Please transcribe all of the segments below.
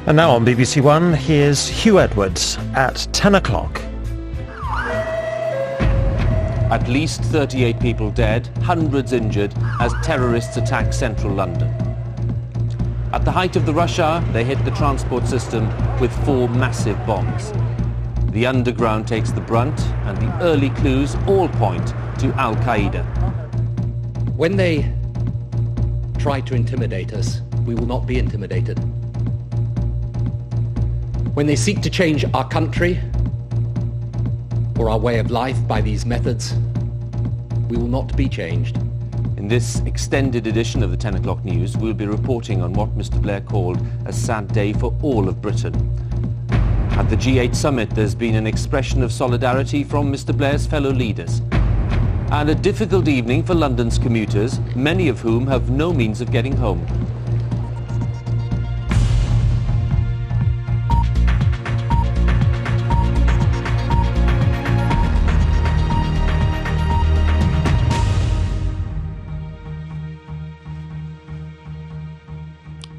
And now on BBC One, here's Hugh Edwards at 10 o'clock. At least 38 people dead, hundreds injured as terrorists attack central London. At the height of the rush hour, they hit the transport system with 4 massive bombs. The underground takes the brunt, and the early clues all point to Al-Qaeda. When they try to intimidate us, we will not be intimidated. When they seek to change our country or our way of life by these methods, we will not be changed. In this extended edition of the 10 o'clock news, we'll be reporting on what Mr. Blair called a sad day for all of Britain. At the G8 summit, there's been an expression of solidarity from Mr. Blair's fellow leaders. And a difficult evening for London's commuters, many of whom have no means of getting home.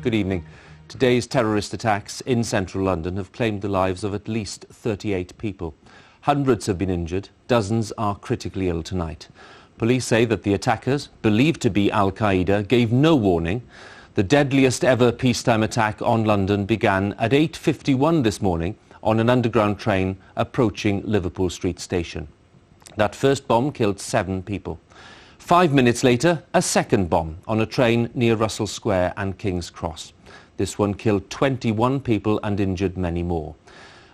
Good evening. Today's terrorist attacks in central London have claimed the lives of at least 38 people. Hundreds have been injured, dozens are critically ill tonight. Police say that the attackers, believed to be Al-Qaeda, gave no warning. The deadliest ever peacetime attack on London began at 8:51 this morning on an underground train approaching Liverpool Street Station. That first bomb killed 7 people. 5 minutes later, a second bomb on a train near Russell Square and King's Cross. This one killed 21 people and injured many more.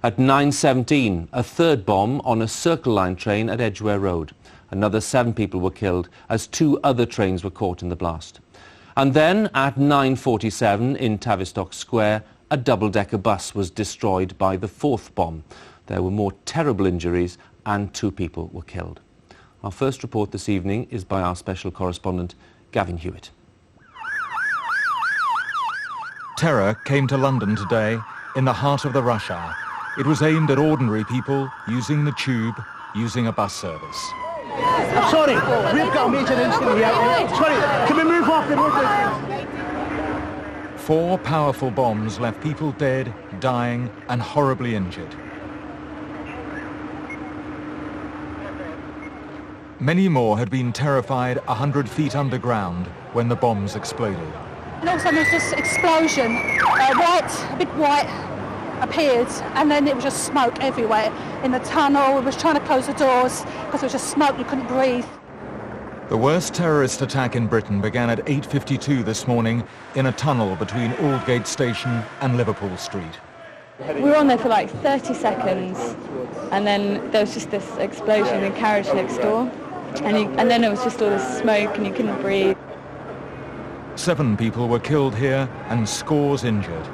At 9:17, a third bomb on a Circle Line train at Edgware Road. Another 7 people were killed as 2 other trains were caught in the blast. And then at 9:47 in Tavistock Square, a double-decker bus was destroyed by the 4th bomb. There were more terrible injuries and 2 people were killed. Our first report this evening is by our special correspondent, Gavin Hewitt. Terror came to London today in the heart of the rush hour. It was aimed at ordinary people using the tube, using a bus service. Sorry, we've got a major incident here. Sorry, can we move off the road? 4 powerful bombs left people dead, dying and horribly injured. Many more had been terrified 100 feet underground when the bombs exploded. And all of a sudden there was this explosion, a bit white, appeared, and then it was just smoke everywhere. In the tunnel, we was trying to close the doors because there was just smoke, you couldn't breathe. The worst terrorist attack in Britain began at 8:52 this morning in a tunnel between Aldgate Station and Liverpool Street. We were on there for like 30 seconds, and then there was just this explosion in the carriage next door, and then it was just all this smoke and you couldn't breathe. 7 people were killed here and scores injured.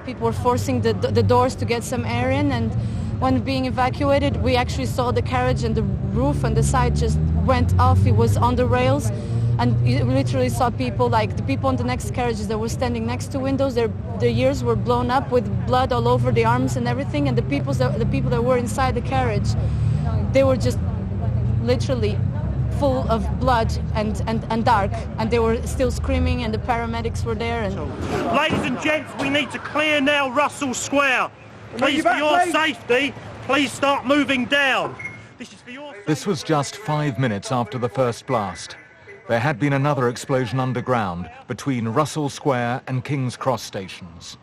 People were forcing the doors to get some air in, and when being evacuated, we actually saw the carriage and the roof and the side just went off. It was on the rails, and you literally saw people, like the people on the next carriages that were standing next to windows, their ears were blown up with blood all over the arms and everything, and the people that were inside the carriage, they were just literally full of blood and dark, and they were still screaming, and the paramedics were there. And Ladies and gents, we need to clear now Russell Square. Please, for your safety, please start moving down. This was just 5 minutes after the first blast. There had been another explosion underground between Russell Square and King's Cross stations.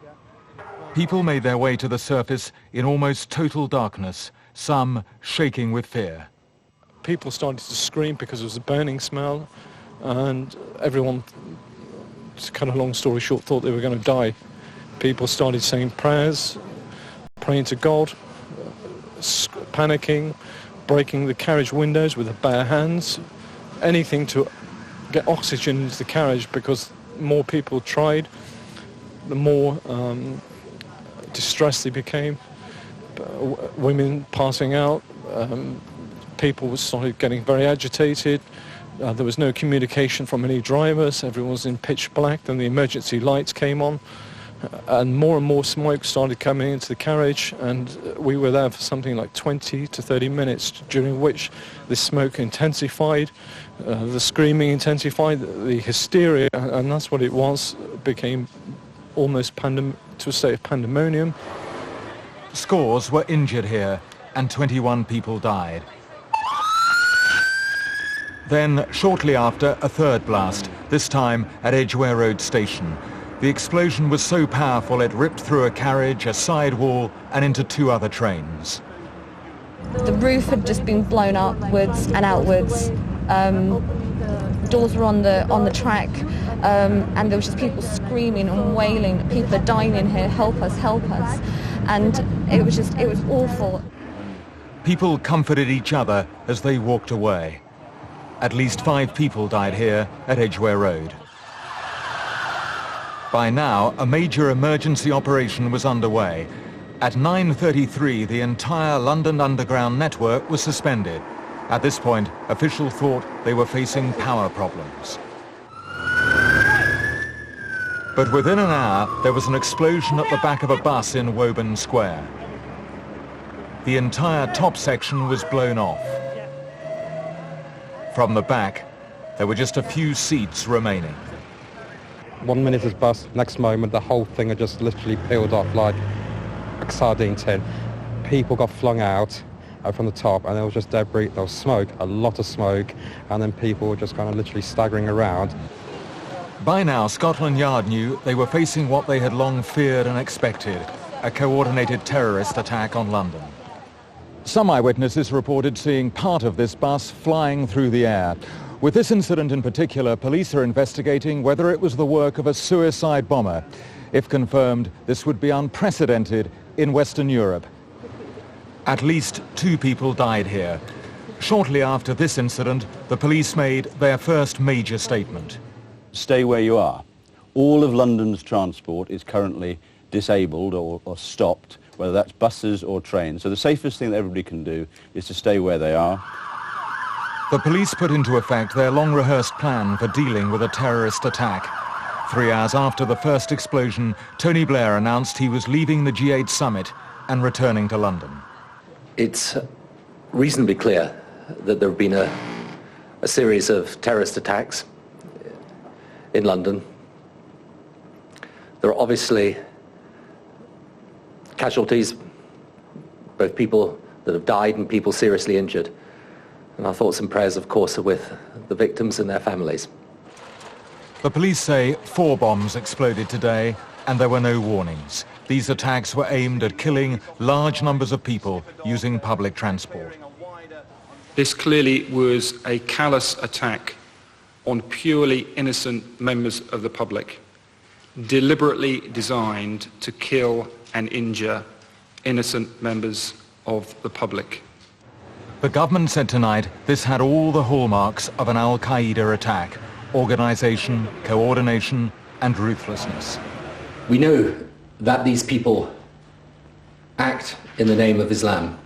People made their way to the surface in almost total darkness, some shaking with fear. People started to scream because there was a burning smell, and everyone, to cut a long story short, thought they were going to die. People started saying prayers, praying to God, panicking, breaking the carriage windows with their bare hands, anything to get oxygen into the carriage, because more people tried, the more distressed they became. Women passing out, people started getting very agitated. There was no communication from any drivers. Everyone was in pitch black. Then the emergency lights came on, and more smoke started coming into the carriage, and we were there for something like 20 to 30 minutes, during which the smoke intensified, the screaming intensified, the hysteria, and that's what it was, became almost to a state of pandemonium. Scores were injured here and 21 people died. Then, shortly after, a third blast, this time at Edgware Road Station. The explosion was so powerful it ripped through a carriage, a side wall, and into 2 other trains. The roof had just been blown upwards and outwards. Doors were on the track, and there was just people screaming and wailing. People are dying in here. Help us! Help us! And it was awful. People comforted each other as they walked away. At least 5 people died here at Edgware Road. By now, a major emergency operation was underway. At 9:33, the entire London Underground network was suspended. At this point, officials thought they were facing power problems. But within an hour, there was an explosion at the back of a bus in Woburn Square. The entire top section was blown off. From the back, there were just a few seats remaining. 1 minute is bus, next moment the whole thing had just literally peeled off like a sardine tin. People got flung out from the top, and there was just debris, there was smoke, a lot of smoke, and then people were just kind of literally staggering around. By now, Scotland Yard knew they were facing what they had long feared and expected, a coordinated terrorist attack on London. Some eyewitnesses reported seeing part of this bus flying through the air. With this incident in particular, police are investigating whether it was the work of a suicide bomber. If confirmed, this would be unprecedented in Western Europe. At least 2 people died here. Shortly after this incident, the police made their first major statement. Stay where you are. All of London's transport is currently disabled or stopped, whether that's buses or trains. So the safest thing that everybody can do is to stay where they are. The police put into effect their long-rehearsed plan for dealing with a terrorist attack. 3 hours after the first explosion, Tony Blair announced he was leaving the G8 summit and returning to London. It's reasonably clear that there have been a series of terrorist attacks in London. There are obviously casualties, both people that have died and people seriously injured. And our thoughts and prayers, of course, are with the victims and their families. The police say 4 bombs exploded today, and there were no warnings. These attacks were aimed at killing large numbers of people using public transport. This clearly was a callous attack on purely innocent members of the public, deliberately designed to kill and injure innocent members of the public. The government said tonight this had all the hallmarks of an Al-Qaeda attack: organization, coordination, and ruthlessness. We know that these people act in the name of Islam,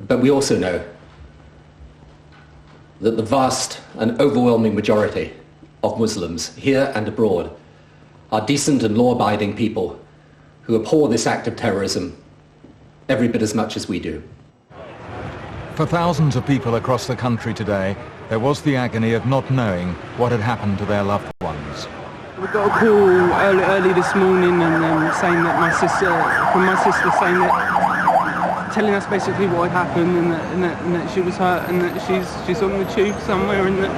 but we also know that the vast and overwhelming majority of Muslims here and abroad are decent and law-abiding people who abhor this act of terrorism every bit as much as we do. For thousands of people across the country today, there was the agony of not knowing what had happened to their loved ones. We got a call early this morning and saying that my sister saying that, telling us basically what had happened and that she was hurt and that she's on the tube somewhere and that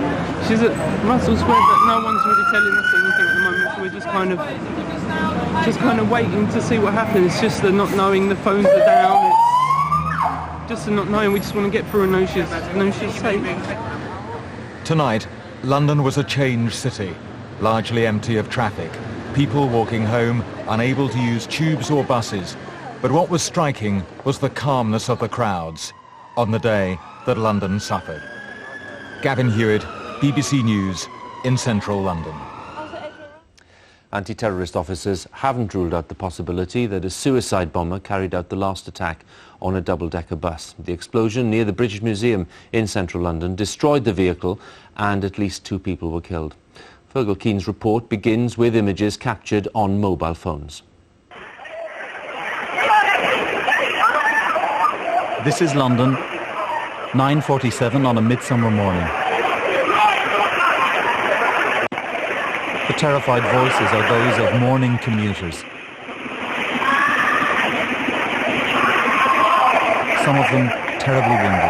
she's at Russell Square, but no one's really telling us anything at the moment, so we're just kind of waiting to see what happens. It's just the not knowing, the phones are down, it's just the not knowing. We just want to get through and know she's safe. Tonight, London was a changed city, largely empty of traffic. People walking home, unable to use tubes or buses. But what was striking was the calmness of the crowds on the day that London suffered. Gavin Hewitt, BBC News, in central London. Anti-terrorist officers haven't ruled out the possibility that a suicide bomber carried out the last attack on a double-decker bus. The explosion near the British Museum in central London destroyed the vehicle and at least 2 people were killed. Fergal Keane's report begins with images captured on mobile phones. This is London, 9:47 on a midsummer morning. The terrified voices are those of mourning commuters. Some of them terribly wounded.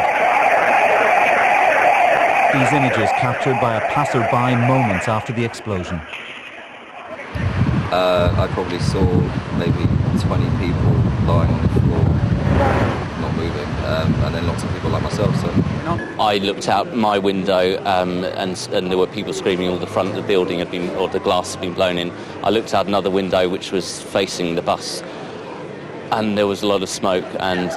These images captured by a passer-by moments after the explosion. I probably saw maybe 20 people lying on the floor, not moving, and then lots of people like myself. So I looked out my window and there were people screaming. All the front of the building had been, or the glass had been blown in. I looked out another window which was facing the bus, and there was a lot of smoke and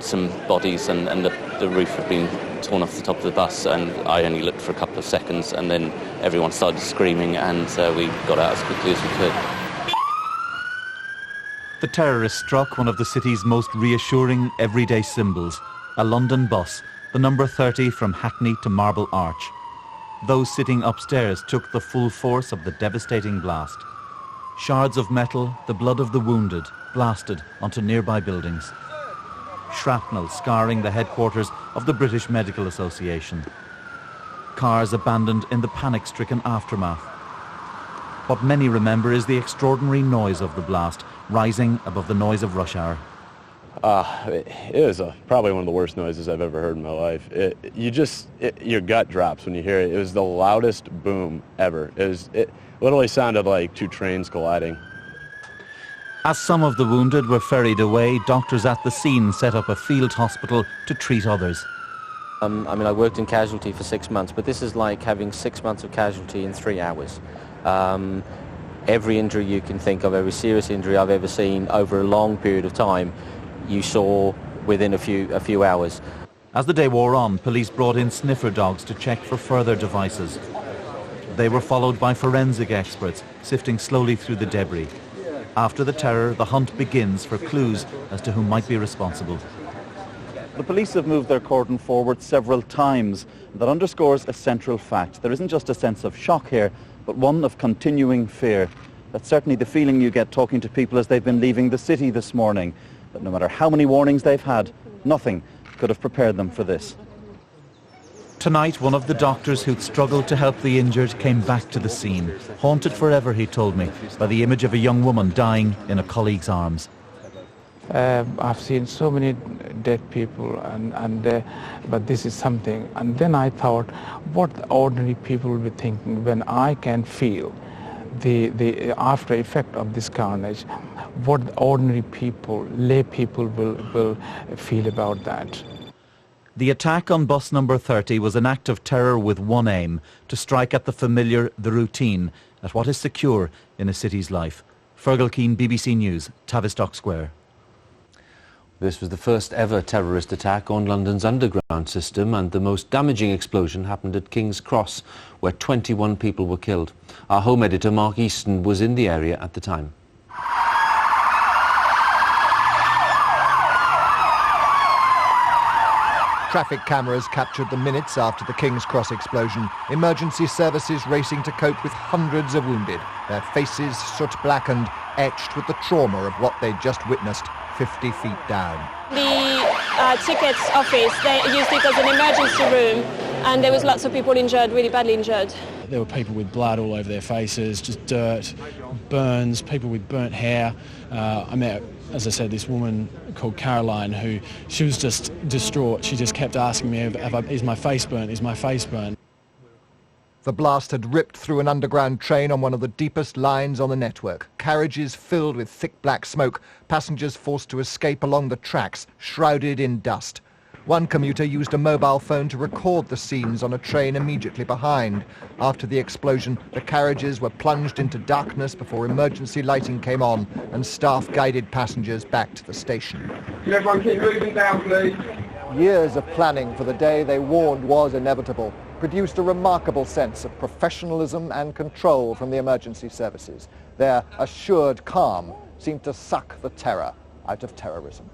some bodies, and the roof had been torn off the top of the bus, and I only looked for a couple of seconds, and then everyone started screaming, and we got out as quickly as we could. The terrorists struck one of the city's most reassuring everyday symbols, a London bus, the number 30 from Hackney to Marble Arch. Those sitting upstairs took the full force of the devastating blast. Shards of metal, the blood of the wounded, blasted onto nearby buildings. Shrapnel scarring the headquarters of the British Medical Association. Cars abandoned in the panic-stricken aftermath. What many remember is the extraordinary noise of the blast, rising above the noise of rush hour. It was probably one of the worst noises I've ever heard in my life. Your gut drops when you hear it. It was the loudest boom ever. It literally sounded like two trains colliding. As some of the wounded were ferried away, doctors at the scene set up a field hospital to treat others. I worked in casualty for 6 months, but this is like having 6 months of casualty in 3 hours. Every injury you can think of, every serious injury I've ever seen over a long period of time, you saw within a few hours. As the day wore on, police brought in sniffer dogs to check for further devices. They were followed by forensic experts, sifting slowly through the debris. After the terror, the hunt begins for clues as to who might be responsible. The police have moved their cordon forward several times. That underscores a central fact. There isn't just a sense of shock here, but one of continuing fear. That's certainly the feeling you get talking to people as they've been leaving the city this morning. That no matter how many warnings they've had, nothing could have prepared them for this. Tonight, one of the doctors who'd struggled to help the injured came back to the scene. Haunted forever, he told me, by the image of a young woman dying in a colleague's arms. I've seen so many dead people, but this is something. And then I thought, what ordinary people will be thinking when I can feel the after effect of this carnage, what ordinary people, lay people will feel about that. The attack on bus number 30 was an act of terror with one aim, to strike at the familiar, the routine, at what is secure in a city's life. Fergal Keane, BBC News, Tavistock Square. This was the first ever terrorist attack on London's underground system, and the most damaging explosion happened at King's Cross, where 21 people were killed. Our home editor Mark Easton was in the area at the time. Traffic cameras captured the minutes after the King's Cross explosion. Emergency services racing to cope with hundreds of wounded, their faces soot-blackened, etched with the trauma of what they'd just witnessed 50 feet down. The tickets office, they used it as an emergency room, and there was lots of people injured, really badly injured. There were people with blood all over their faces, just dirt, burns, people with burnt hair. I met, as I said, this woman called Caroline, who she was just distraught. She just kept asking me, is my face burnt, is my face burnt? The blast had ripped through an underground train on one of the deepest lines on the network. Carriages filled with thick black smoke, passengers forced to escape along the tracks, shrouded in dust. One commuter used a mobile phone to record the scenes on a train immediately behind. After the explosion, the carriages were plunged into darkness before emergency lighting came on and staff guided passengers back to the station. Can everyone keep moving down, please? Years of planning for the day they warned was inevitable produced a remarkable sense of professionalism and control from the emergency services. Their assured calm seemed to suck the terror out of terrorism.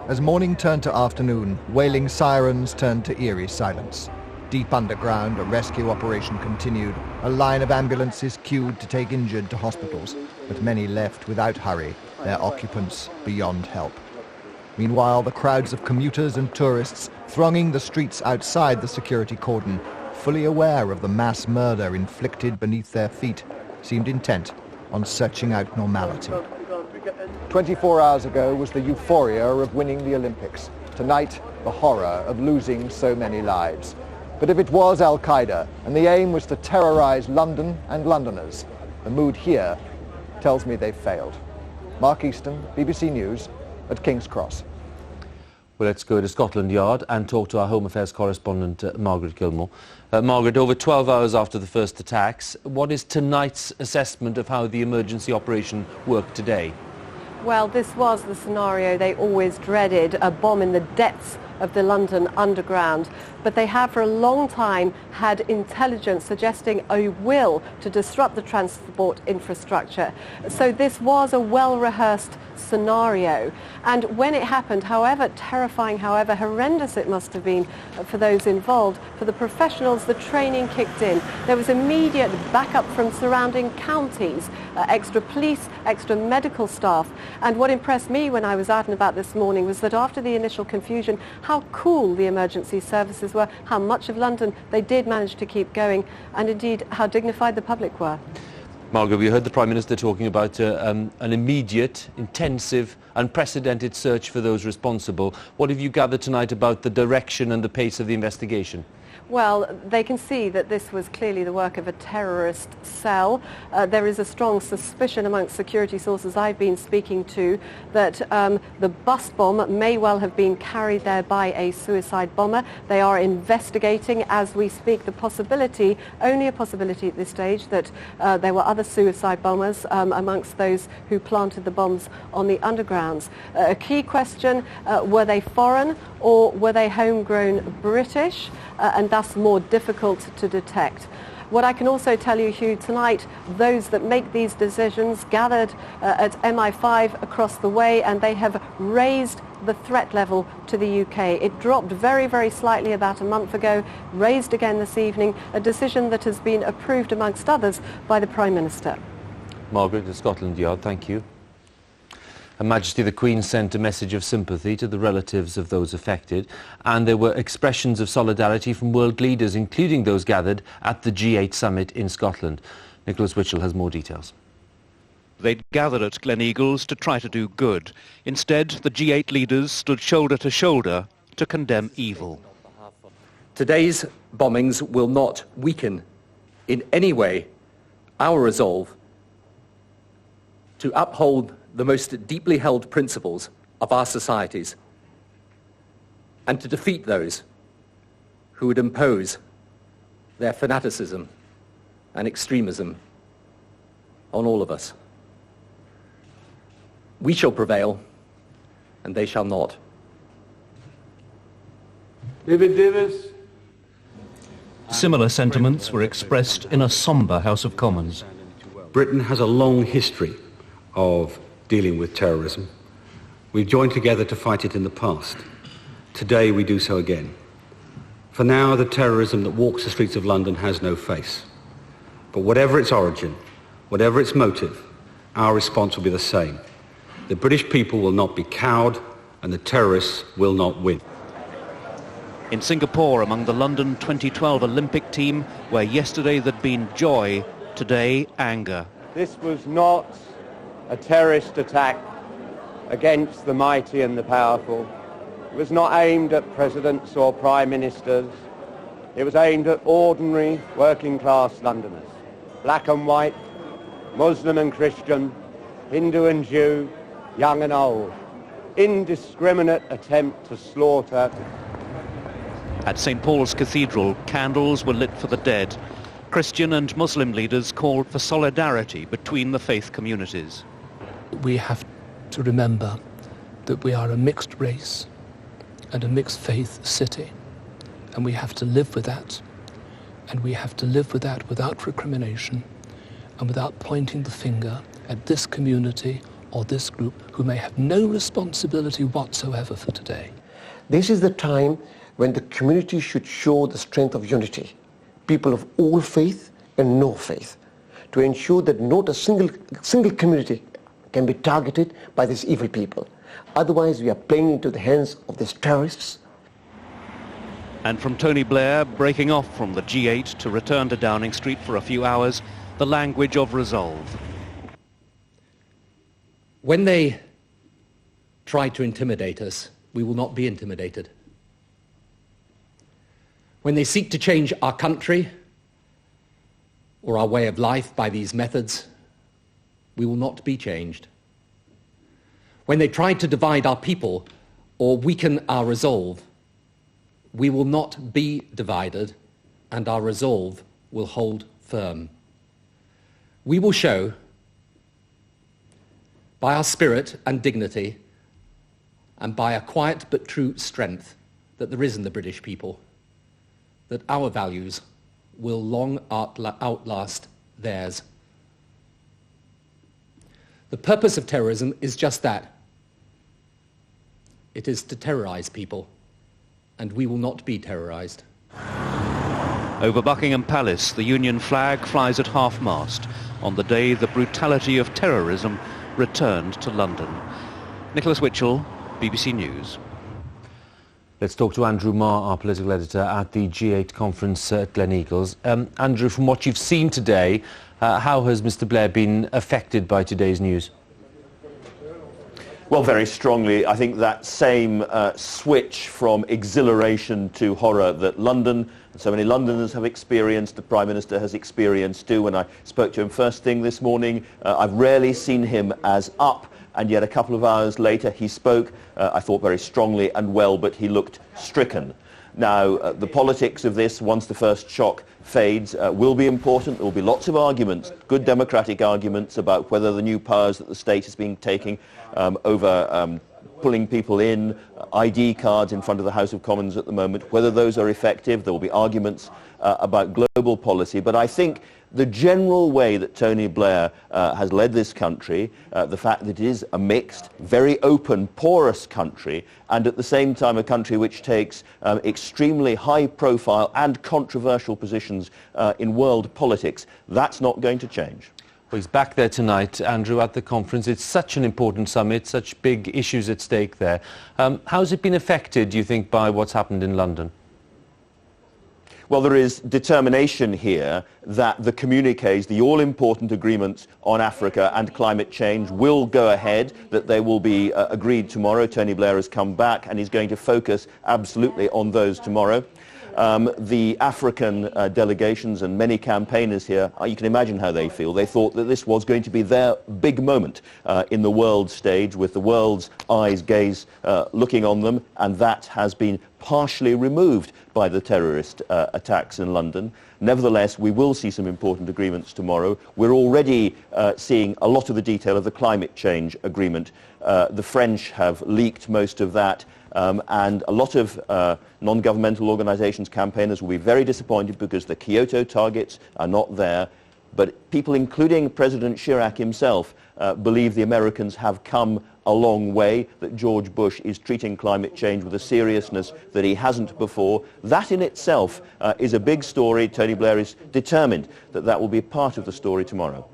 As morning turned to afternoon, wailing sirens turned to eerie silence. Deep underground, a rescue operation continued. A line of ambulances queued to take injured to hospitals, but many left without hurry, their occupants beyond help. Meanwhile, the crowds of commuters and tourists thronging the streets outside the security cordon fully aware of the mass murder inflicted beneath their feet, seemed intent on searching out normality. 24 hours ago was the euphoria of winning the Olympics. Tonight, the horror of losing so many lives. But if it was Al-Qaeda and the aim was to terrorize London and Londoners, the mood here tells me they've failed. Mark Easton, BBC News, at King's Cross. Well, let's go to Scotland Yard and talk to our Home Affairs correspondent, Margaret Gilmore. Margaret, over 12 hours after the first attacks, what is tonight's assessment of how the emergency operation worked today? Well, this was the scenario they always dreaded, a bomb in the depths of the London Underground. But they have for a long time had intelligence suggesting a will to disrupt the transport infrastructure. So this was a well-rehearsed scenario. And when it happened, however terrifying, however horrendous it must have been for those involved, for the professionals, the training kicked in. There was immediate backup from surrounding counties, extra police, extra medical staff. And what impressed me when I was out and about this morning was that after the initial confusion, how cool the emergency services were, how much of London they did manage to keep going, and indeed how dignified the public were. Margaret, we heard the Prime Minister talking about an immediate, intensive, unprecedented search for those responsible. What have you gathered tonight about the direction and the pace of the investigation? Well, they can see that this was clearly the work of a terrorist cell. There is a strong suspicion amongst security sources I've been speaking to that the bus bomb may well have been carried there by a suicide bomber. They are investigating as we speak the possibility, only a possibility at this stage, that there were other suicide bombers amongst those who planted the bombs on the undergrounds. A key question, were they foreign or were they homegrown British? And thus more difficult to detect. What I can also tell you, Hugh, tonight, those that make these decisions gathered at MI5 across the way, and they have raised the threat level to the UK. It dropped very, very slightly about a month ago, raised again this evening, a decision that has been approved, amongst others, by the Prime Minister. Margaret, at Scotland Yard, thank you. Her Majesty the Queen sent a message of sympathy to the relatives of those affected, and there were expressions of solidarity from world leaders, including those gathered at the G8 summit in Scotland. Nicholas Witchell has more details. They'd gathered at Gleneagles to try to do good. Instead, the G8 leaders stood shoulder to shoulder to condemn evil. Today's bombings will not weaken in any way our resolve to uphold the most deeply held principles of our societies and to defeat those who would impose their fanaticism and extremism on all of us. We shall prevail and they shall not. David Davis. Similar sentiments were expressed in a sombre House of Commons. Britain has a long history of dealing with terrorism. We've joined together to fight it in the past. Today we do so again. For now, the terrorism that walks the streets of London has no face. But whatever its origin, whatever its motive, our response will be the same. The British people will not be cowed and the terrorists will not win. In Singapore, among the London 2012 Olympic team, where yesterday there'd been joy, today anger. This was not a terrorist attack against the mighty and the powerful. It was not aimed at presidents or prime ministers. It was aimed at ordinary working class Londoners, black and white, Muslim and Christian, Hindu and Jew, young and old. Indiscriminate attempt to slaughter. At St. Paul's Cathedral, candles were lit for the dead. Christian and Muslim leaders called for solidarity between the faith communities. We have to remember that we are a mixed race and a mixed faith city, and we have to live with that, and we have to live with that without recrimination and without pointing the finger at this community or this group who may have no responsibility whatsoever for today. This is the time when the community should show the strength of unity, people of all faith and no faith, to ensure that not a single community can be targeted by these evil people. Otherwise, we are playing into the hands of these terrorists. And from Tony Blair breaking off from the G8 to return to Downing Street for a few hours, the language of resolve. When they try to intimidate us, we will not be intimidated. When they seek to change our country or our way of life by these methods, we will not be changed. When they try to divide our people or weaken our resolve, we will not be divided, and our resolve will hold firm. We will show, by our spirit and dignity, and by a quiet but true strength that there is in the British people, that our values will long outlast theirs. The purpose of terrorism is just that. It is to terrorize people, and we will not be terrorized. Over Buckingham Palace, the Union flag flies at half-mast on the day the brutality of terrorism returned to London. Nicholas Witchell, BBC News. Let's talk to Andrew Marr, our political editor at the G8 conference at Gleneagles. Andrew, from what you've seen today, how has Mr Blair been affected by today's news? Well, very strongly. I think that same switch from exhilaration to horror that London and so many Londoners have experienced, the Prime Minister has experienced too. When I spoke to him first thing this morning, I've rarely seen him as up, and yet a couple of hours later he spoke, I thought very strongly and well, but he looked stricken. Now, the politics of this, once the first shock fades, will be important. There will be lots of arguments, good democratic arguments, about whether the new powers that the state is being taking over pulling people in, ID cards in front of the House of Commons at the moment, whether those are effective. There will be arguments about global policy. But I think the general way that Tony Blair has led this country, the fact that it is a mixed, very open, porous country, and at the same time a country which takes extremely high-profile and controversial positions in world politics, that's not going to change. Well, he's back there tonight, Andrew, at the conference. It's such an important summit, such big issues at stake there. How's it been affected, do you think, by what's happened in London? Well, there is determination here that the communiques, the all-important agreements on Africa and climate change will go ahead, that they will be agreed tomorrow. Tony Blair has come back and he's going to focus absolutely on those tomorrow. The African delegations and many campaigners here, you can imagine how they feel. They thought that this was going to be their big moment in the world stage, with the world's eyes gaze looking on them, and that has been partially removed by the terrorist attacks in London. Nevertheless, we will see some important agreements tomorrow. We're already seeing a lot of the detail of the climate change agreement. The French have leaked most of that. And a lot of non-governmental organisations, campaigners, will be very disappointed because the Kyoto targets are not there. But people, including President Chirac himself, believe the Americans have come a long way, that George Bush is treating climate change with a seriousness that he hasn't before. That in itself is a big story. Tony Blair is determined that that will be part of the story tomorrow.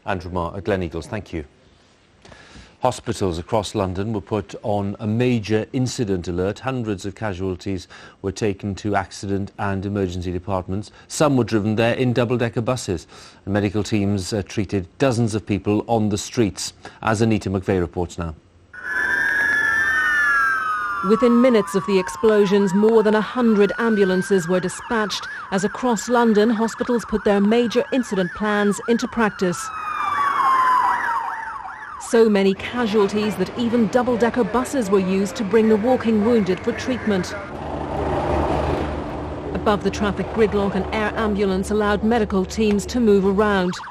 Andrew Marr at Gleneagles, thank you. Hospitals across London were put on a major incident alert. Hundreds of casualties were taken to accident and emergency departments. Some were driven there in double-decker buses. And medical teams treated dozens of people on the streets. As Anita McVeigh reports now. Within minutes of the explosions, more than 100 ambulances were dispatched as across London, hospitals put their major incident plans into practice. So many casualties that even double-decker buses were used to bring the walking wounded for treatment. Above the traffic gridlock, an air ambulance allowed medical teams to move around. 3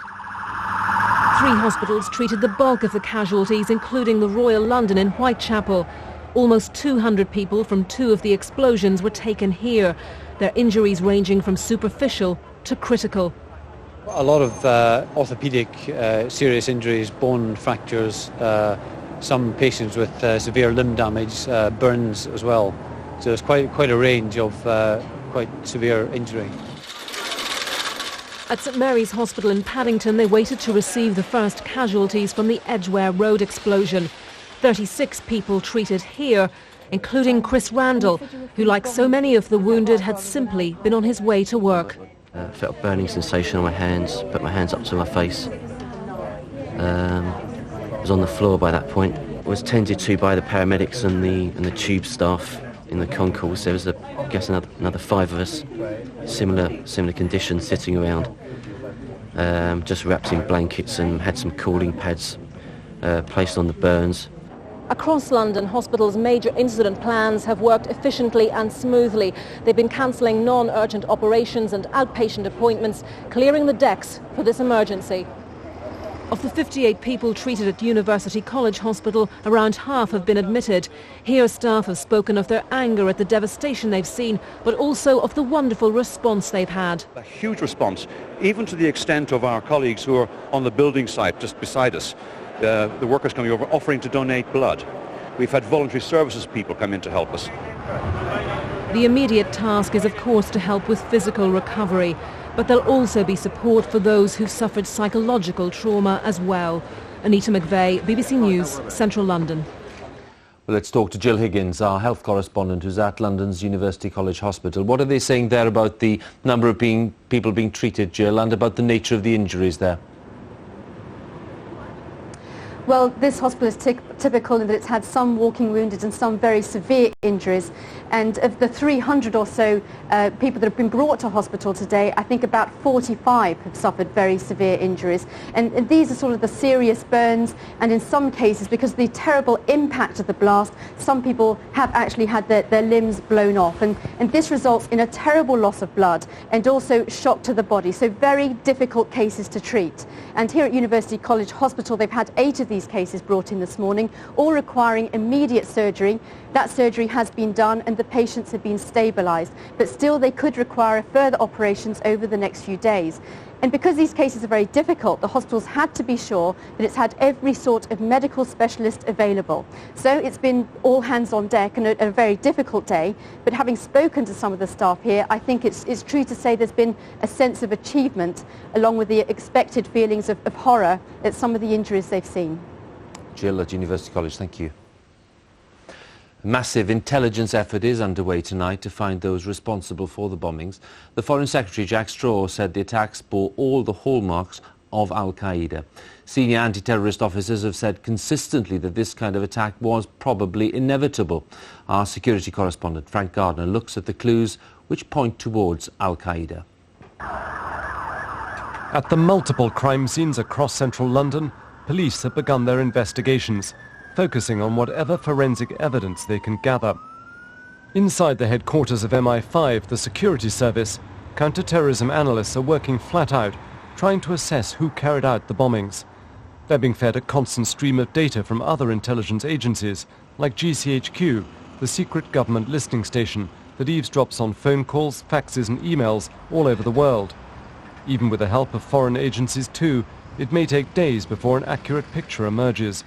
hospitals treated the bulk of the casualties, including the Royal London in Whitechapel. Almost 200 people from 2 of the explosions were taken here, their injuries ranging from superficial to critical. A lot of orthopaedic serious injuries, bone fractures, some patients with severe limb damage, burns as well. So there's quite a range of quite severe injury. At St Mary's Hospital in Paddington, they waited to receive the first casualties from the Edgware Road explosion. 36 people treated here. including Chris Randall, who, like so many of the wounded, had simply been on his way to work. I felt a burning sensation on my hands, put my hands up to my face. I was on the floor by that point. I was tended to by the paramedics and the tube staff in the concourse. There was, I guess, another 5 of us, similar conditions, sitting around, just wrapped in blankets, and had some cooling pads placed on the burns. Across London, hospitals' major incident plans have worked efficiently and smoothly. They've been cancelling non-urgent operations and outpatient appointments, clearing the decks for this emergency. Of the 58 people treated at University College Hospital, around half have been admitted. Here, staff have spoken of their anger at the devastation they've seen, but also of the wonderful response they've had. A huge response, even to the extent of our colleagues who are on the building site just beside us. The workers coming over offering to donate blood. We've had voluntary services people come in to help us. The immediate task is, of course, to help with physical recovery, but there'll also be support for those who've suffered psychological trauma as well. Anita McVeigh, BBC News, Central London. Well, let's talk to Jill Higgins, our health correspondent, who's at London's University College Hospital. What are they saying there about the number of people being treated, Jill, and about the nature of the injuries there? Well, this hospital is typical in that it's had some walking wounded and some very severe injuries. And of the 300 or so people that have been brought to hospital today, I think about 45 have suffered very severe injuries. And these are sort of the serious burns, and in some cases, because of the terrible impact of the blast, some people have actually had their limbs blown off. And this results in a terrible loss of blood and also shock to the body. So very difficult cases to treat. And here at University College Hospital, they've had 8 of these cases brought in this morning, all requiring immediate surgery. That surgery has been done and the patients have been stabilised, but still they could require further operations over the next few days. And because these cases are very difficult, the hospital's had to be sure that it's had every sort of medical specialist available. So it's been all hands on deck and a very difficult day, but having spoken to some of the staff here, I think it's true to say there's been a sense of achievement along with the expected feelings of horror at some of the injuries they've seen. Jill at University College, thank you. A massive intelligence effort is underway tonight to find those responsible for the bombings. The Foreign Secretary, Jack Straw, said the attacks bore all the hallmarks of Al-Qaeda. Senior anti-terrorist officers have said consistently that this kind of attack was probably inevitable. Our security correspondent, Frank Gardner, looks at the clues which point towards Al-Qaeda. At the multiple crime scenes across central London, police have begun their investigations, focusing on whatever forensic evidence they can gather. Inside the headquarters of MI5, the security service, counter-terrorism analysts are working flat out, trying to assess who carried out the bombings. They're being fed a constant stream of data from other intelligence agencies, like GCHQ, the secret government listening station that eavesdrops on phone calls, faxes and emails all over the world. Even with the help of foreign agencies too, it may take days before an accurate picture emerges.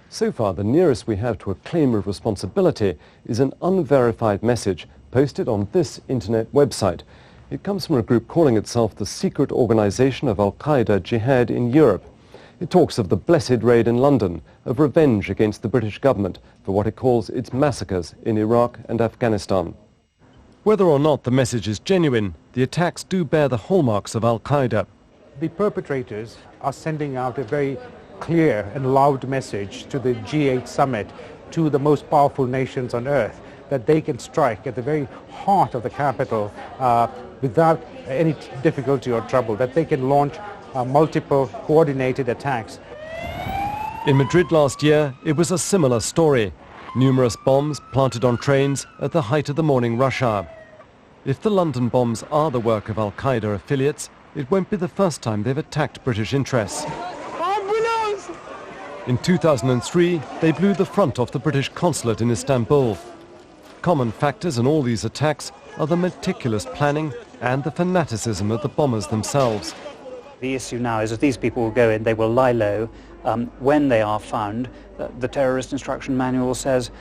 So far, the nearest we have to a claim of responsibility is an unverified message posted on this internet website. It comes from a group calling itself the Secret Organization of Al-Qaeda Jihad in Europe. It talks of the blessed raid in London, of revenge against the British government for what it calls its massacres in Iraq and Afghanistan. Whether or not the message is genuine, the attacks do bear the hallmarks of Al-Qaeda. The perpetrators are sending out a very clear and loud message to the G8 summit, to the most powerful nations on earth, that they can strike at the very heart of the capital without any difficulty or trouble, that they can launch multiple coordinated attacks. In Madrid last year, it was a similar story. Numerous bombs planted on trains at the height of the morning rush hour. If the London bombs are the work of Al-Qaeda affiliates, it won't be the first time they've attacked British interests. In 2003, they blew the front off the British consulate in Istanbul. Common factors in all these attacks are the meticulous planning and the fanaticism of the bombers themselves. The issue now is that these people will go in, they will lie low. When they are found, the terrorist instruction manual says,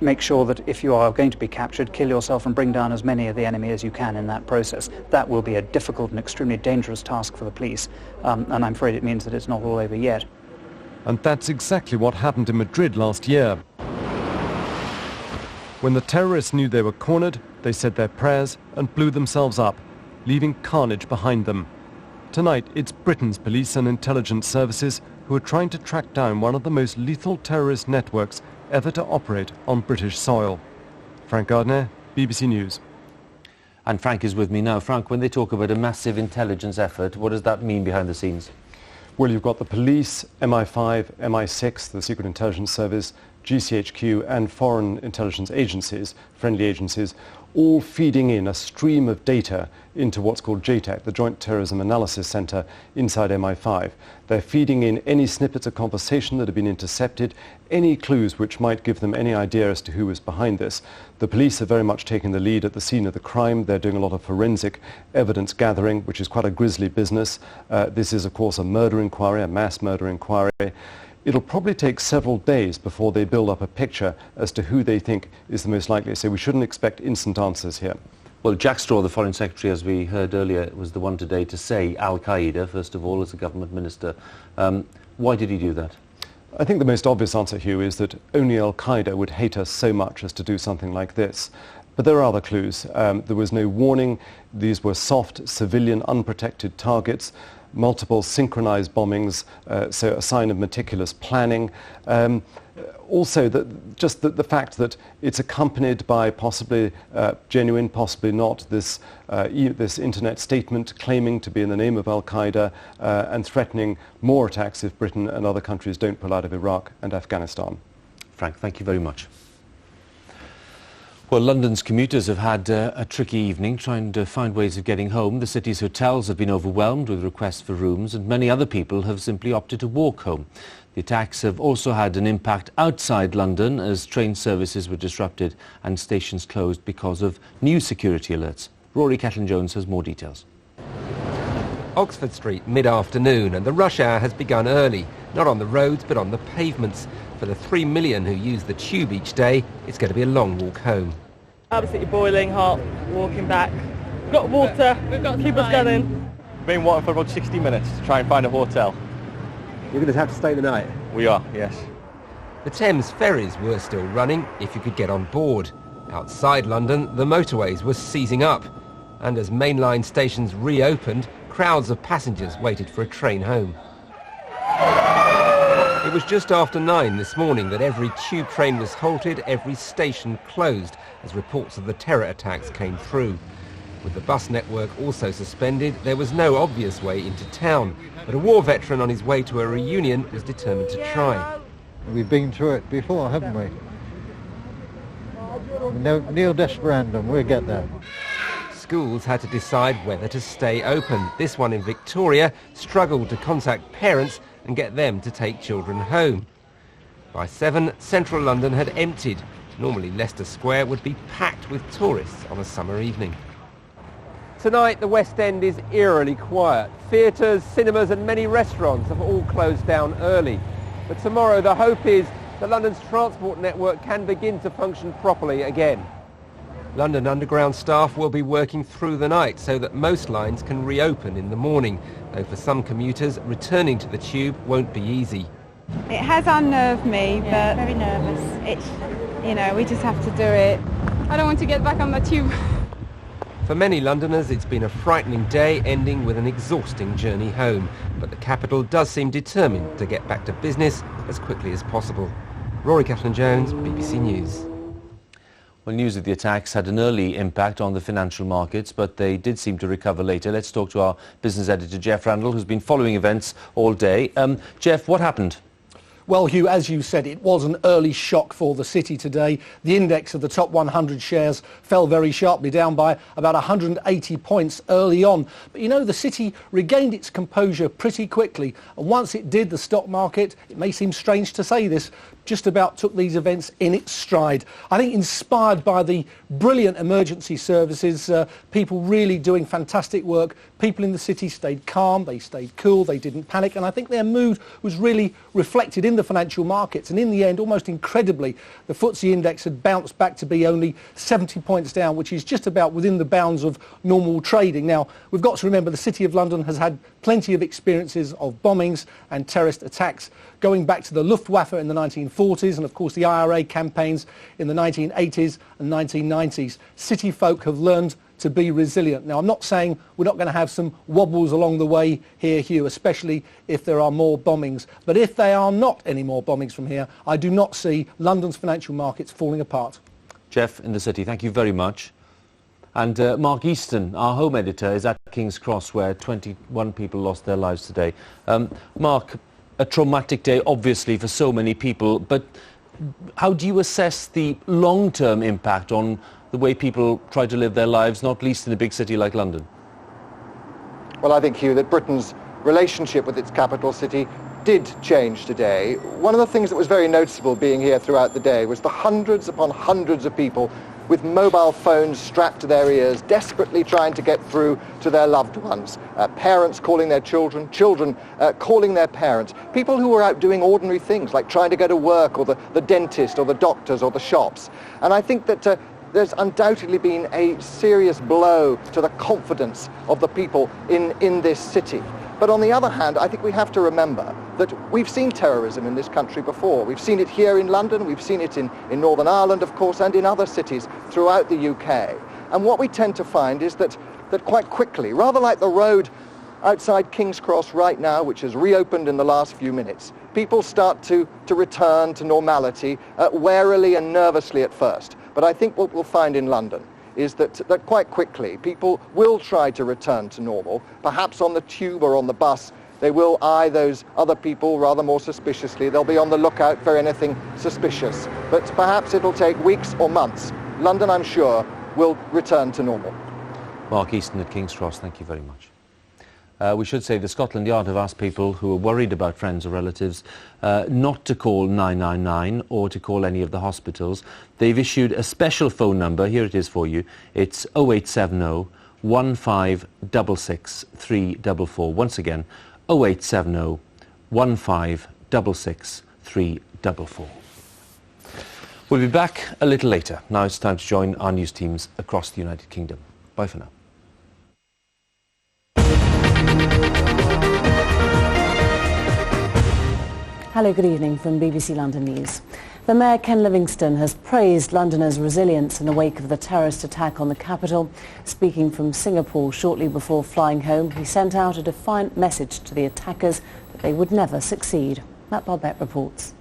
make sure that if you are going to be captured, kill yourself and bring down as many of the enemy as you can in that process. That will be a difficult and extremely dangerous task for the police, and I'm afraid it means that it's not all over yet. And that's exactly what happened in Madrid last year. When the terrorists knew they were cornered, they said their prayers and blew themselves up, leaving carnage behind them. Tonight, it's Britain's police and intelligence services who are trying to track down one of the most lethal terrorist networks ever to operate on British soil. Frank Gardner, BBC News. And Frank is with me now. Frank, when they talk about a massive intelligence effort, what does that mean behind the scenes? Well, you've got the police, MI5, MI6, the Secret Intelligence Service, GCHQ and foreign intelligence agencies, friendly agencies, all feeding in a stream of data into what's called JTAC, the Joint Terrorism Analysis Centre inside MI5. They're feeding in any snippets of conversation that have been intercepted, any clues which might give them any idea as to who is behind this. The police are very much taking the lead at the scene of the crime. They're doing a lot of forensic evidence gathering, which is quite a grisly business. This is, of course, a murder inquiry, a mass murder inquiry. It'll probably take several days before they build up a picture as to who they think is the most likely. So we shouldn't expect instant answers here. Well, Jack Straw, the Foreign Secretary, as we heard earlier, was the one today to say Al-Qaeda, first of all, as a government minister. Why did he do that? I think the most obvious answer, Hugh, is that only Al-Qaeda would hate us so much as to do something like this. But there are other clues. There was no warning. These were soft, civilian, unprotected targets. Multiple synchronized bombings, so a sign of meticulous planning. Also, the fact that it's accompanied by possibly genuine, possibly not, this internet statement claiming to be in the name of Al-Qaeda and threatening more attacks if Britain and other countries don't pull out of Iraq and Afghanistan. Frank, thank you very much. Well, London's commuters have had a tricky evening trying to find ways of getting home. The city's hotels have been overwhelmed with requests for rooms, and many other people have simply opted to walk home. The attacks have also had an impact outside London as train services were disrupted and stations closed because of new security alerts. Rory Catlin-Jones has more details. Oxford Street, mid-afternoon, and the rush hour has begun early, not on the roads but on the pavements. For the 3 million who use the tube each day, it's going to be a long walk home. Absolutely boiling hot, walking back. We've got water, keep us going. Been walking for about 60 minutes to try and find a hotel. You're going to have to stay the night? We are, yes. The Thames ferries were still running if you could get on board. Outside London, the motorways were seizing up. And as mainline stations reopened, crowds of passengers waited for a train home. It was just after 9 this morning that every tube train was halted, every station closed, as reports of the terror attacks came through. With the bus network also suspended, there was no obvious way into town, but a war veteran on his way to a reunion was determined to try. We've been through it before, haven't we? Nil desperandum, we'll get there. Schools had to decide whether to stay open. This one in Victoria struggled to contact parents and get them to take children home. By 7, central London had emptied. Normally Leicester Square would be packed with tourists on a summer evening. Tonight the West End is eerily quiet. Theatres, cinemas and many restaurants have all closed down early. But tomorrow the hope is that London's transport network can begin to function properly again. London Underground staff will be working through the night so that most lines can reopen in the morning, though for some commuters returning to the tube won't be easy. It has unnerved me, but very nervous. It's, we just have to do it. I don't want to get back on the tube. For many Londoners, it's been a frightening day, ending with an exhausting journey home. But the capital does seem determined to get back to business as quickly as possible. Rory Catlin-Jones, BBC News. Well, news of the attacks had an early impact on the financial markets, but they did seem to recover later. Let's talk to our business editor, Jeff Randall, who's been following events all day. Jeff, what happened? Well, Hugh, as you said, it was an early shock for the city today. The index of the top 100 shares fell very sharply, down by about 180 points early on. But the city regained its composure pretty quickly. And once it did, the stock market, it may seem strange to say this, just about took these events in its stride. I think inspired by the brilliant emergency services, people really doing fantastic work. People in the city stayed calm, they stayed cool, they didn't panic, and I think their mood was really reflected in the financial markets. And in the end, almost incredibly, the FTSE index had bounced back to be only 70 points down, which is just about within the bounds of normal trading. Now, we've got to remember the City of London has had plenty of experiences of bombings and terrorist attacks. going back to the Luftwaffe in the 1940s and, of course, the IRA campaigns in the 1980s and 1990s. City folk have learned to be resilient. Now, I'm not saying we're not going to have some wobbles along the way here, Hugh, especially if there are more bombings. But if there are not any more bombings from here, I do not see London's financial markets falling apart. Jeff in the City, thank you very much. And Mark Easton, our home editor, is at King's Cross, where 21 people lost their lives today. Mark, a traumatic day, obviously, for so many people, but how do you assess the long-term impact on the way people try to live their lives, not least in a big city like London? Well, I think, Hugh, that Britain's relationship with its capital city did change today. One of the things that was very noticeable being here throughout the day was the hundreds upon hundreds of people with mobile phones strapped to their ears, desperately trying to get through to their loved ones. Parents calling their children, children calling their parents. People who were out doing ordinary things like trying to go to work, or the dentist or the doctors or the shops. And I think that there's undoubtedly been a serious blow to the confidence of the people in this city. But on the other hand, I think we have to remember that we've seen terrorism in this country before. We've seen it here in London, we've seen it in Northern Ireland, of course, and in other cities throughout the UK. And what we tend to find is that quite quickly, rather like the road outside King's Cross right now, which has reopened in the last few minutes, people start to return to normality, warily and nervously at first. But I think what we'll find in London is that quite quickly people will try to return to normal. Perhaps on the tube or on the bus, they will eye those other people rather more suspiciously. They'll be on the lookout for anything suspicious. But perhaps it'll take weeks or months. London, I'm sure, will return to normal. Mark Easton at King's Cross, thank you very much. We should say the Scotland Yard have asked people who are worried about friends or relatives not to call 999 or to call any of the hospitals. They've issued a special phone number. Here it is for you. It's 0870 1566 344. Once again, 0870 1566 344. We'll be back a little later. Now it's time to join our news teams across the United Kingdom. Bye for now. Hello, good evening from BBC London News. The Mayor Ken Livingstone has praised Londoners' resilience in the wake of the terrorist attack on the capital. Speaking from Singapore shortly before flying home, he sent out a defiant message to the attackers that they would never succeed. Matt Barbette reports.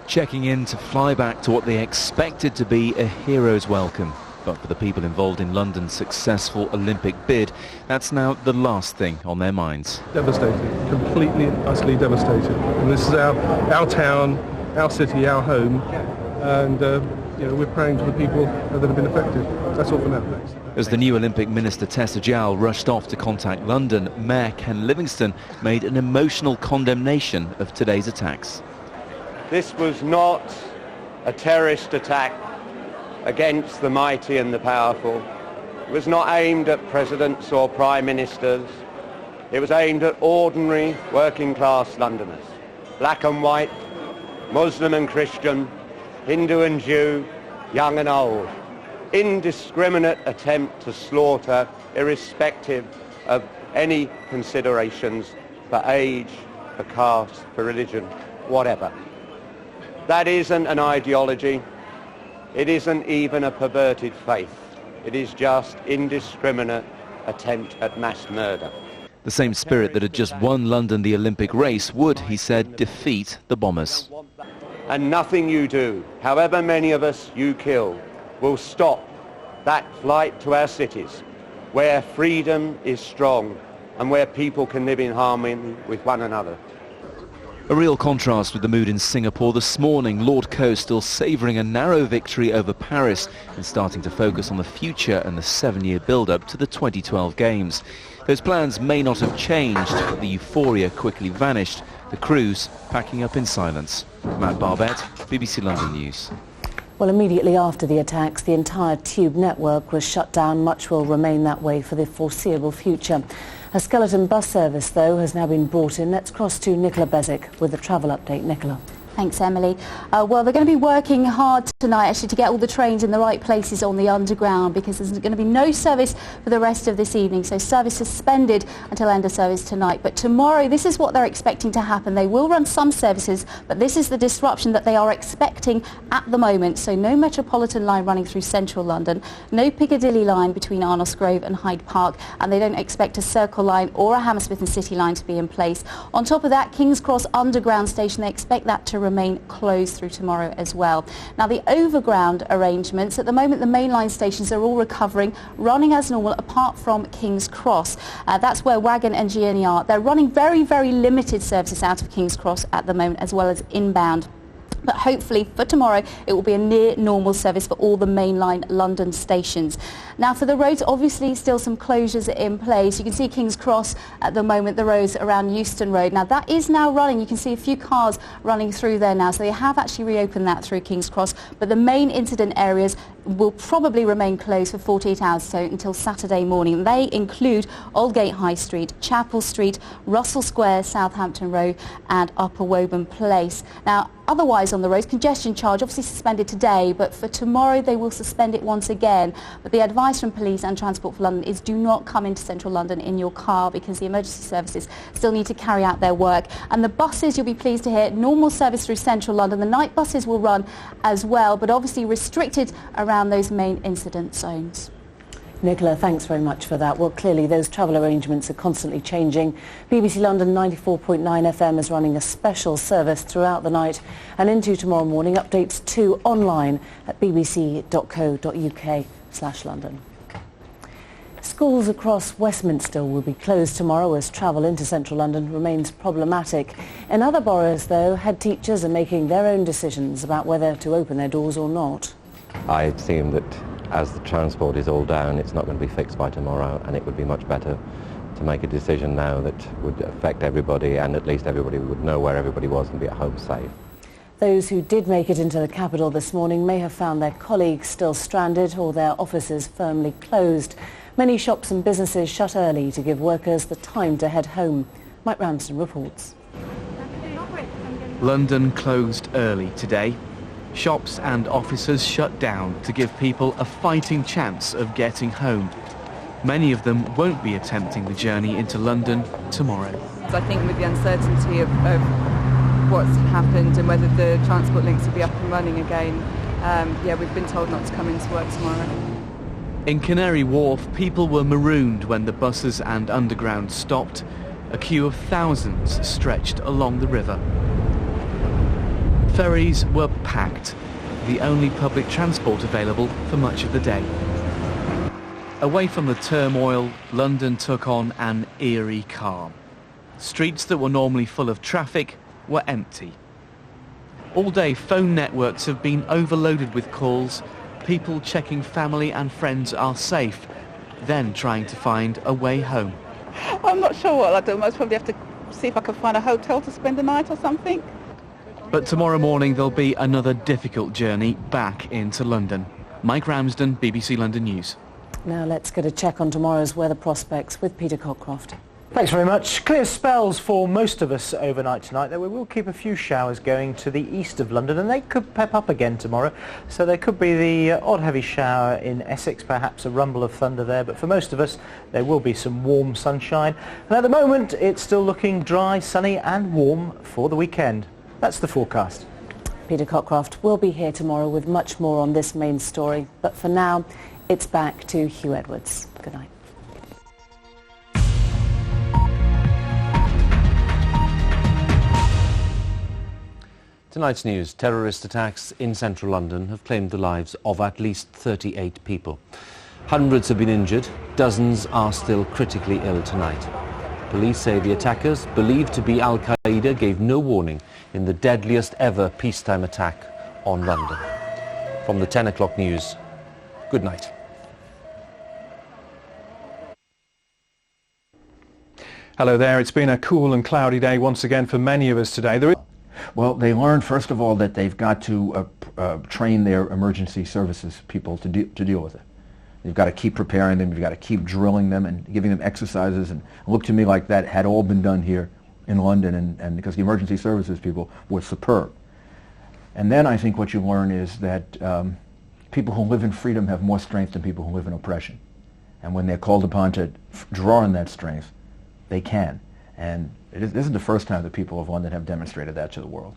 Checking in to fly back to what they expected to be a hero's welcome. But for the people involved in London's successful Olympic bid, that's now the last thing on their minds. Devastated, completely and utterly devastated. And this is our town, our city, our home, and we're praying for the people that have been affected. That's all for now. Thanks. As the new Olympic minister Tessa Jowell rushed off to contact London, Mayor Ken Livingstone made an emotional condemnation of today's attacks. This was not a terrorist attack against the mighty and the powerful. It was not aimed at presidents or prime ministers. It was aimed at ordinary working class Londoners, black and white, Muslim and Christian, Hindu and Jew, young and old. Indiscriminate attempt to slaughter irrespective of any considerations for age, for caste, for religion, whatever. That isn't an ideology. It isn't even a perverted faith. It is just indiscriminate attempt at mass murder. The same spirit that had just won London the Olympic race would, he said, defeat the bombers. And nothing you do, however many of us you kill, will stop that flight to our cities, where freedom is strong and where people can live in harmony with one another. A real contrast with the mood in Singapore this morning. Lord Coe still savouring a narrow victory over Paris and starting to focus on the future and the 7-year build-up to the 2012 Games. Those plans may not have changed, but the euphoria quickly vanished, the crews packing up in silence. Matt Barbette, BBC London News. Well, immediately after the attacks, the entire tube network was shut down. Much will remain that way for the foreseeable future. A skeleton bus service, though, has now been brought in. Let's cross to Nicola Bezic with the travel update. Nicola. Thanks, Emily. Well, they're going to be working hard tonight actually to get all the trains in the right places on the underground, because there's going to be no service for the rest of this evening. So service suspended until end of service tonight. But tomorrow, this is what they're expecting to happen. They will run some services, but this is the disruption that they are expecting at the moment. So no Metropolitan line running through central London, no Piccadilly line between Arnos Grove and Hyde Park, and they don't expect a Circle line or a Hammersmith and City line to be in place. On top of that, King's Cross Underground Station, they expect that to remain closed through tomorrow as well. Now, the overground arrangements, at the moment the mainline stations are all recovering, running as normal apart from King's Cross. That's where Wagon and Gierney are. They're running very, very limited services out of King's Cross at the moment, as well as inbound. But hopefully for tomorrow it will be a near normal service for all the mainline London stations. Now, for the roads, obviously still some closures in place. You can see King's Cross at the moment, the roads around Euston Road. Now that is now running. You can see a few cars running through there now, so they have actually reopened that through King's Cross. But the main incident areas will probably remain closed for 48 hours, so until Saturday morning. They include Aldgate High Street, Chapel Street, Russell Square, Southampton Road and Upper Woburn Place. Now, otherwise on the roads, congestion charge obviously suspended today, but for tomorrow they will suspend it once again. But the advice from police and Transport for London is do not come into central London in your car, because the emergency services still need to carry out their work. And the buses, you'll be pleased to hear, normal service through central London. The night buses will run as well, but obviously restricted around those main incident zones. Nicola, thanks very much for that. Well, clearly those travel arrangements are constantly changing. BBC London 94.9 FM is running a special service throughout the night and into tomorrow morning. Updates too online at bbc.co.uk/London. Schools across Westminster will be closed tomorrow as travel into central London remains problematic. In other boroughs, though, head teachers are making their own decisions about whether to open their doors or not. I assume that as the transport is all down, it's not going to be fixed by tomorrow, and it would be much better to make a decision now that would affect everybody, and at least everybody would know where everybody was and be at home safe. Those who did make it into the capital this morning may have found their colleagues still stranded or their offices firmly closed. Many shops and businesses shut early to give workers the time to head home. Mike Ramsden reports. London closed early today. Shops and offices shut down to give people a fighting chance of getting home. Many of them won't be attempting the journey into London tomorrow. I think with the uncertainty of what's happened and whether the transport links will be up and running again, we've been told not to come into work tomorrow. In Canary Wharf, people were marooned when the buses and underground stopped. A queue of thousands stretched along the river. Ferries were packed, the only public transport available for much of the day. Away from the turmoil, London took on an eerie calm. Streets that were normally full of traffic were empty. All day, phone networks have been overloaded with calls. People checking family and friends are safe, then trying to find a way home. I'm not sure what I'll do. I'll probably have to see if I can find a hotel to spend the night or something. But tomorrow morning there'll be another difficult journey back into London. Mike Ramsden, BBC London News. Now let's get a check on tomorrow's weather prospects with Peter Cockcroft. Thanks very much. Clear spells for most of us overnight tonight, though we will keep a few showers going to the east of London, and they could pep up again tomorrow. So there could be the odd heavy shower in Essex, perhaps a rumble of thunder there, but for most of us there will be some warm sunshine. And at the moment it's still looking dry, sunny and warm for the weekend. That's the forecast. Peter Cockcroft will be here tomorrow with much more on this main story, but for now it's back to Hugh Edwards. Good night. Tonight's news: terrorist attacks in central London have claimed the lives of at least 38 people. Hundreds have been injured, dozens are still critically ill tonight. Police say the attackers, believed to be Al-Qaeda, gave no warning in the deadliest ever peacetime attack on London. From the 10 o'clock news, good night. Hello there. It's been a cool and cloudy day once again for many of us today. Well, they learned, first of all, that they've got to train their emergency services people to deal with it. You've got to keep preparing them, you've got to keep drilling them and giving them exercises, and it looked to me like that had all been done here in London, and because the emergency services people were superb. And then I think what you learn is that people who live in freedom have more strength than people who live in oppression. And when they're called upon to draw on that strength, they can. And this isn't the first time the people of London have demonstrated that to the world.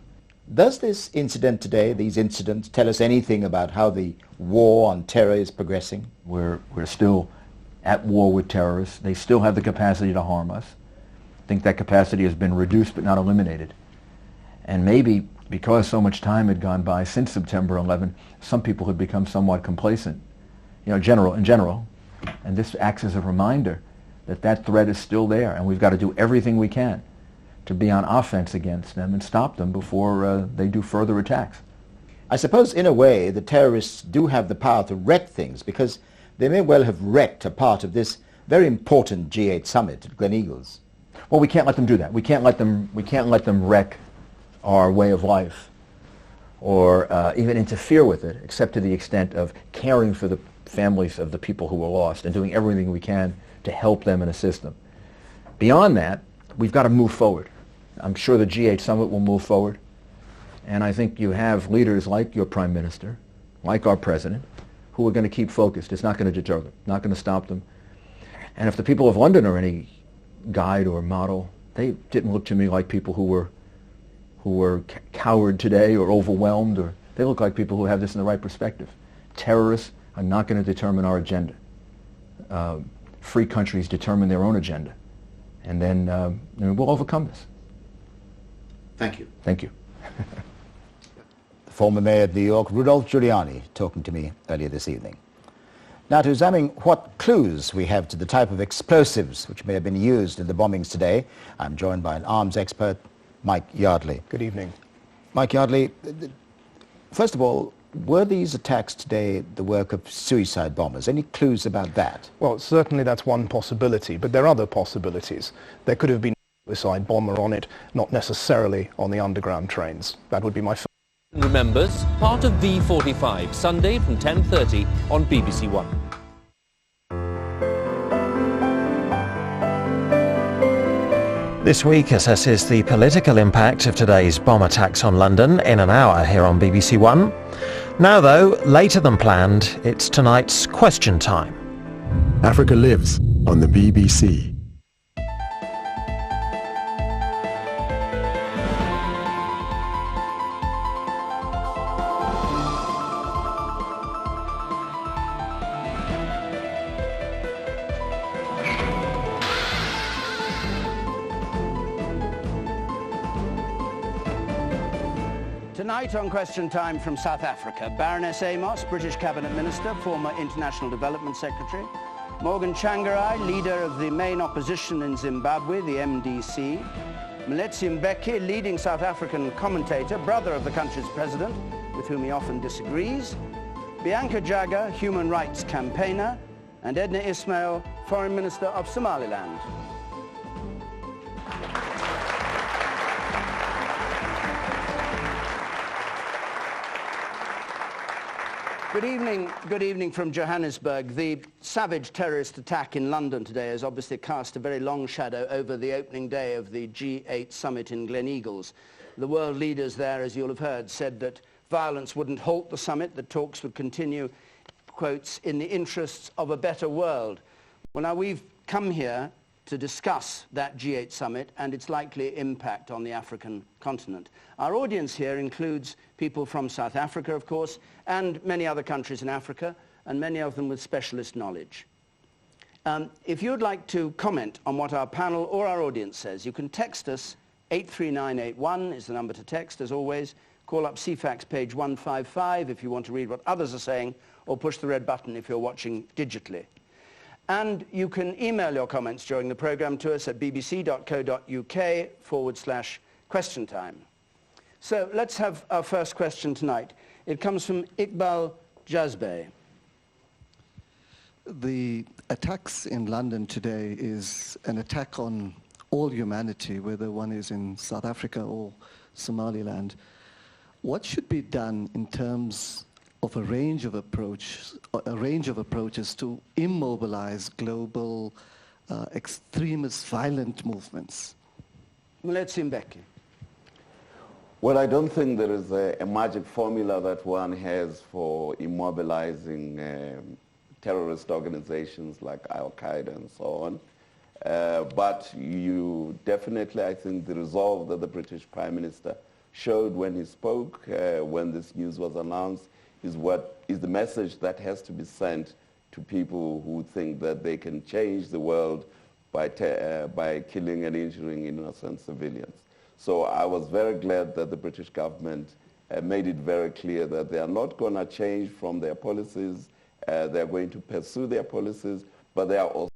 Does this incident today, these incidents, tell us anything about how the war on terror is progressing? We're still at war with terrorists. They still have the capacity to harm us. I think that capacity has been reduced but not eliminated. And maybe because so much time had gone by since September 11, some people had become somewhat complacent, in general. And this acts as a reminder that that threat is still there, and we've got to do everything we can to be on offense against them and stop them before they do further attacks. I suppose, in a way, the terrorists do have the power to wreck things, because they may well have wrecked a part of this very important G8 summit at Gleneagles. Well, we can't let them do that. We can't let them wreck our way of life or even interfere with it, except to the extent of caring for the families of the people who were lost and doing everything we can to help them and assist them. Beyond that, we've got to move forward. I'm sure the G8 summit will move forward. And I think you have leaders like your Prime Minister, like our President, who are going to keep focused. It's not going to deter them, not going to stop them. And if the people of London are any guide or model, they didn't look to me like people who were coward today or overwhelmed, or they look like people who have this in the right perspective. Terrorists are not going to determine our agenda. Free countries determine their own agenda. And then we'll overcome this. Thank you. Thank you. The former mayor of New York, Rudolph Giuliani, talking to me earlier this evening. Now, to examine what clues we have to the type of explosives which may have been used in the bombings today, I'm joined by an arms expert, Mike Yardley. Good evening. Mike Yardley, first of all, were these attacks today the work of suicide bombers? Any clues about that? Well, certainly that's one possibility, but there are other possibilities. There could have been a suicide bomber on it, not necessarily on the underground trains. That would be my first. Remembers, part of V45, Sunday from 10:30 on BBC One. This week assesses the political impact of today's bomb attacks on London in an hour here on BBC One. Now though, later than planned, it's tonight's Question Time. Africa Lives on the BBC. Tonight on Question Time from South Africa, Baroness Amos, British Cabinet Minister, former International Development Secretary, Morgan Tsvangirai, leader of the main opposition in Zimbabwe, the MDC, Mletsi Mbeki, leading South African commentator, brother of the country's president, with whom he often disagrees, Bianca Jagger, human rights campaigner, and Edna Ismail, Foreign Minister of Somaliland. Good evening from Johannesburg. The savage terrorist attack in London today has obviously cast a very long shadow over the opening day of the G8 summit in Gleneagles. The world leaders there, as you'll have heard, said that violence wouldn't halt the summit, that talks would continue, quotes, in the interests of a better world. Well, now we've come here to discuss that G8 summit and its likely impact on the African continent. Our audience here includes people from South Africa, of course, and many other countries in Africa, and many of them with specialist knowledge. If you'd like to comment on what our panel or our audience says, you can text us. 83981 is the number to text, as always. Call up CFAX page 155 if you want to read what others are saying, or push the red button if you're watching digitally. And you can email your comments during the programme to us at bbc.co.uk/question time. So let's have our first question tonight. It comes from Iqbal Jazbeh. The attacks in London today is an attack on all humanity, whether one is in South Africa or Somaliland. What should be done in terms of a range of approaches to immobilize global extremist violent movements? Mletsi Mbeki. Well, I don't think there is a magic formula that one has for immobilizing terrorist organizations like Al-Qaeda and so on. But you definitely, I think, the resolve that the British Prime Minister showed when he spoke, when this news was announced, is the message that has to be sent to people who think that they can change the world by killing and injuring innocent civilians. So I was very glad that the British government made it very clear that they are not going to change from their policies. They're going to pursue their policies, but they are also